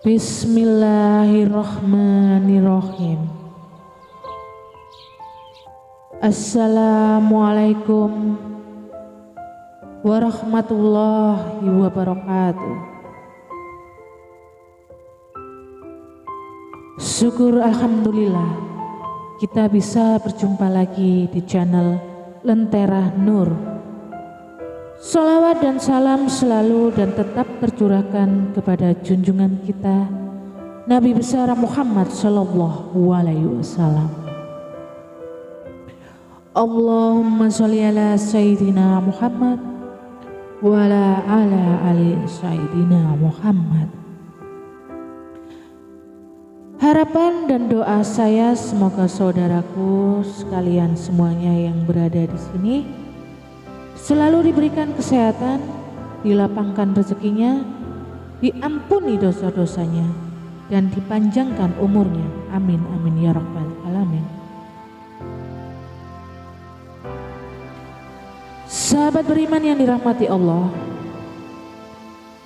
Bismillahirrahmanirrahim. Assalamualaikum warahmatullahi wabarakatuh. Syukur alhamdulillah kita bisa berjumpa lagi di channel Lentera Nur. Sholawat dan salam selalu dan tetap tercurahkan kepada junjungan kita Nabi besar Muhammad sallallahu alaihi wasallam. Allahumma sholli ala sayyidina Muhammad wa ala ali sayyidina Muhammad. Harapan dan doa saya semoga saudaraku sekalian semuanya yang berada di sini selalu diberikan kesehatan, dilapangkan rezekinya, diampuni dosa-dosanya, dan dipanjangkan umurnya. Amin amin ya rabbal alamin. Sahabat beriman yang dirahmati Allah,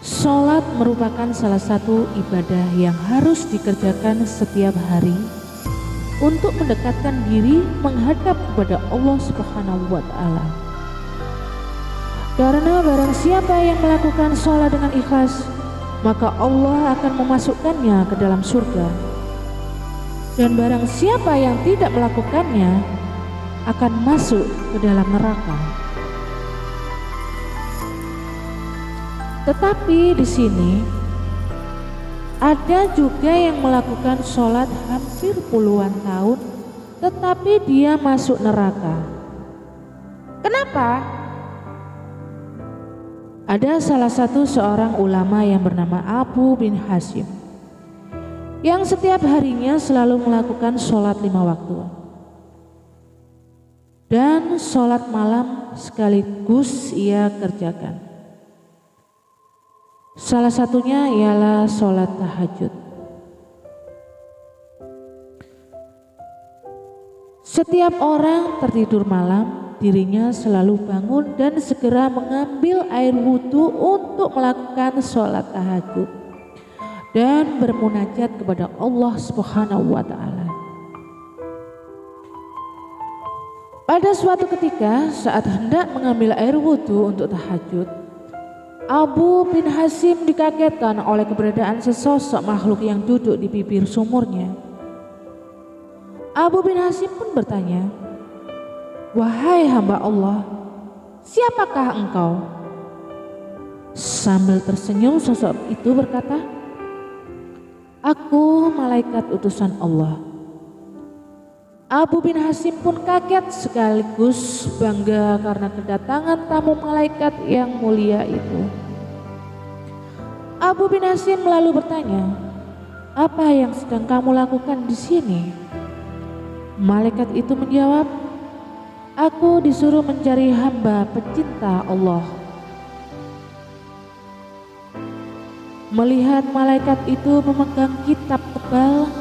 sholat merupakan salah satu ibadah yang harus dikerjakan setiap hari untuk mendekatkan diri menghadap kepada Allah Subhanahu wa Ta'ala. Karena barang siapa yang melakukan sholat dengan ikhlas, maka Allah akan memasukkannya ke dalam surga. Dan barang siapa yang tidak melakukannya, akan masuk ke dalam neraka. Tetapi di sini ada juga yang melakukan sholat hampir puluhan tahun, tetapi dia masuk neraka. Kenapa? Ada salah satu seorang ulama yang bernama Abu bin Hasim yang setiap harinya selalu melakukan sholat 5 waktu dan sholat malam sekaligus ia kerjakan. Salah satunya ialah sholat tahajud. Setiap orang tertidur malam, dirinya selalu bangun dan segera mengambil air wudhu untuk melakukan sholat tahajud dan bermunajat kepada Allah Subhanahu wa Ta'ala. Pada suatu ketika saat hendak mengambil air wudhu untuk tahajud, Abu bin Hasim dikagetkan oleh keberadaan sesosok makhluk yang duduk di bibir sumurnya. Abu bin Hasim pun bertanya, "Wahai hamba Allah, siapakah engkau?" Sambil tersenyum sosok itu berkata, "Aku malaikat utusan Allah." Abu bin Hasim pun kaget sekaligus bangga karena kedatangan tamu malaikat yang mulia itu. Abu bin Hasim lalu bertanya, "Apa yang sedang kamu lakukan di sini?" Malaikat itu menjawab, "Aku disuruh mencari hamba pecinta Allah." Melihat malaikat itu memegang kitab tebal,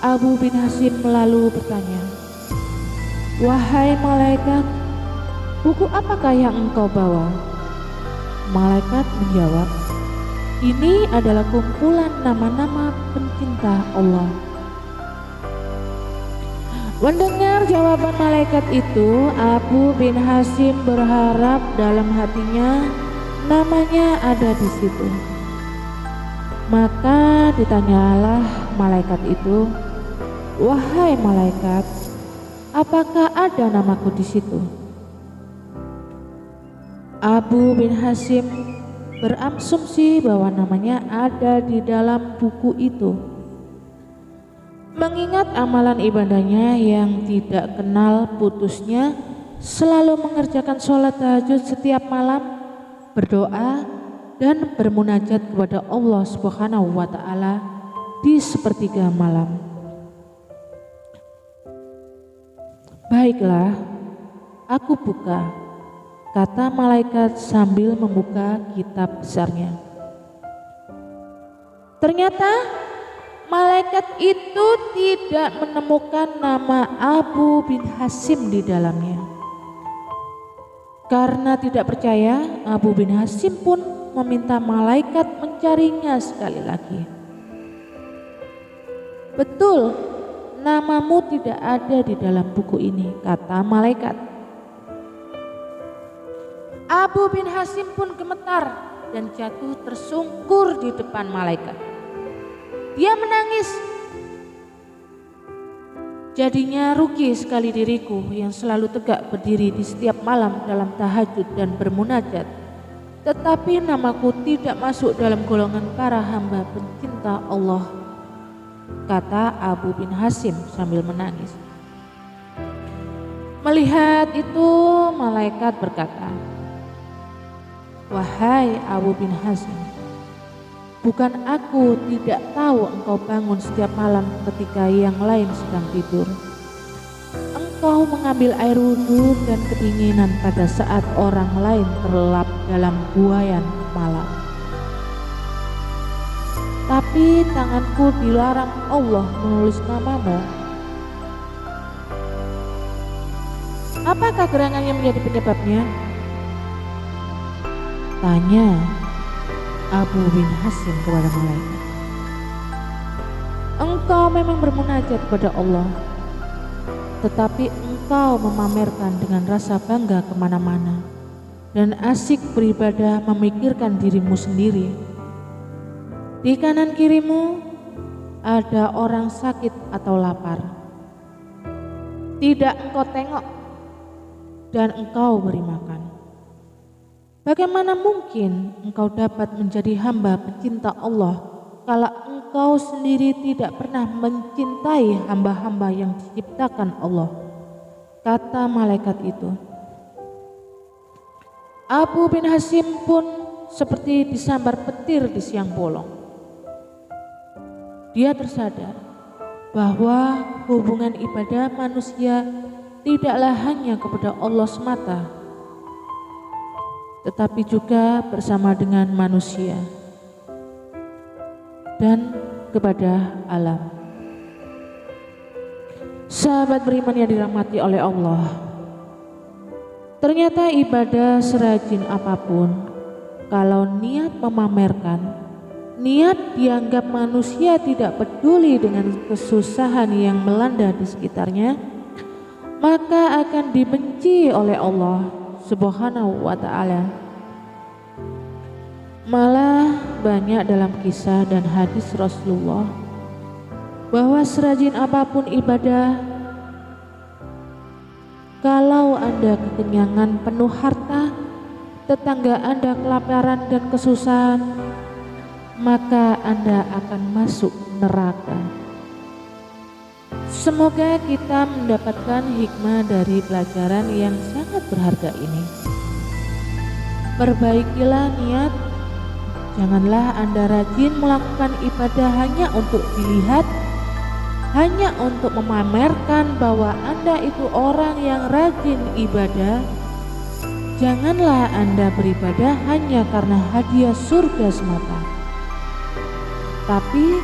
Abu bin Hasim lalu bertanya, "Wahai malaikat, buku apakah yang engkau bawa?" Malaikat menjawab, "Ini adalah kumpulan nama-nama pencinta Allah." Mendengar jawaban malaikat itu, Abu bin Hasim berharap dalam hatinya namanya ada di situ. Maka ditanyalah malaikat itu, "Wahai malaikat, apakah ada namaku di situ?" Abu bin Hasim berasumsi bahwa namanya ada di dalam buku itu. Mengingat amalan ibadahnya yang tidak kenal putusnya, selalu mengerjakan sholat tahajud setiap malam, berdoa dan bermunajat kepada Allah Subhanahu wa Ta'ala di sepertiga malam. "Baiklah, aku buka," kata malaikat sambil membuka kitab besarnya. Ternyata malaikat itu tidak menemukan nama Abu bin Hasim di dalamnya. Karena tidak percaya, Abu bin Hasim pun meminta malaikat mencarinya sekali lagi. "Betul, namamu tidak ada di dalam buku ini," kata malaikat. Abu bin Hasim pun gemetar dan jatuh tersungkur di depan malaikat. Dia menangis. "Jadinya rugi sekali diriku yang selalu tegak berdiri di setiap malam dalam tahajud dan bermunajat. Tetapi namaku tidak masuk dalam golongan para hamba pencinta Allah," kata Abu bin Hasim sambil menangis. Melihat itu, malaikat berkata, "Wahai Abu bin Hasim, bukan aku tidak tahu engkau bangun setiap malam ketika yang lain sedang tidur. Engkau mengambil air wudhu dan kedinginan pada saat orang lain terlelap dalam buayan malam. Tapi tanganku dilarang Allah menulis namamu. Apakah gerangan yang menjadi penyebabnya?" tanya Abu bin Hasim kepada malaikat. "Engkau memang bermunajat kepada Allah, tetapi engkau memamerkan dengan rasa bangga kemana-mana dan asik beribadah memikirkan dirimu sendiri. Di kanan kirimu ada orang sakit atau lapar. Tidak engkau tengok dan engkau beri makan. Bagaimana mungkin engkau dapat menjadi hamba pecinta Allah kalau engkau sendiri tidak pernah mencintai hamba-hamba yang diciptakan Allah?" kata malaikat itu. Abu bin Hasim pun seperti disambar petir di siang bolong. Dia tersadar bahwa hubungan ibadah manusia tidaklah hanya kepada Allah semata, tetapi juga bersama dengan manusia dan kepada alam. Sahabat beriman yang dirahmati oleh Allah, ternyata ibadah serajin apapun, kalau niat memamerkan, niat dianggap manusia tidak peduli dengan kesusahan yang melanda di sekitarnya, maka akan dibenci oleh Allah Subhanahu wa ta'ala. Malah banyak dalam kisah dan hadis Rasulullah bahwa serajin apapun ibadah, kalau Anda kekenyangan penuh harta, tetangga Anda kelaparan dan kesusahan, maka Anda akan masuk neraka. Semoga kita mendapatkan hikmah dari pelajaran yang sangat berharga ini. Perbaikilah niat, janganlah Anda rajin melakukan ibadah hanya untuk dilihat, hanya untuk memamerkan bahwa Anda itu orang yang rajin ibadah. Janganlah Anda beribadah hanya karena hadiah surga semata, tapi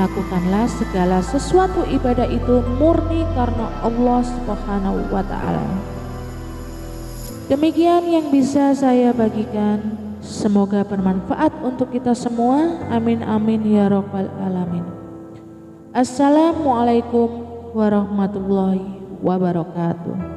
lakukanlah segala sesuatu ibadah itu murni karena Allah Subhanahu wa ta'ala. Demikian yang bisa saya bagikan. Semoga bermanfaat untuk kita semua. Amin amin ya rabbal alamin. Assalamualaikum warahmatullahi wabarakatuh.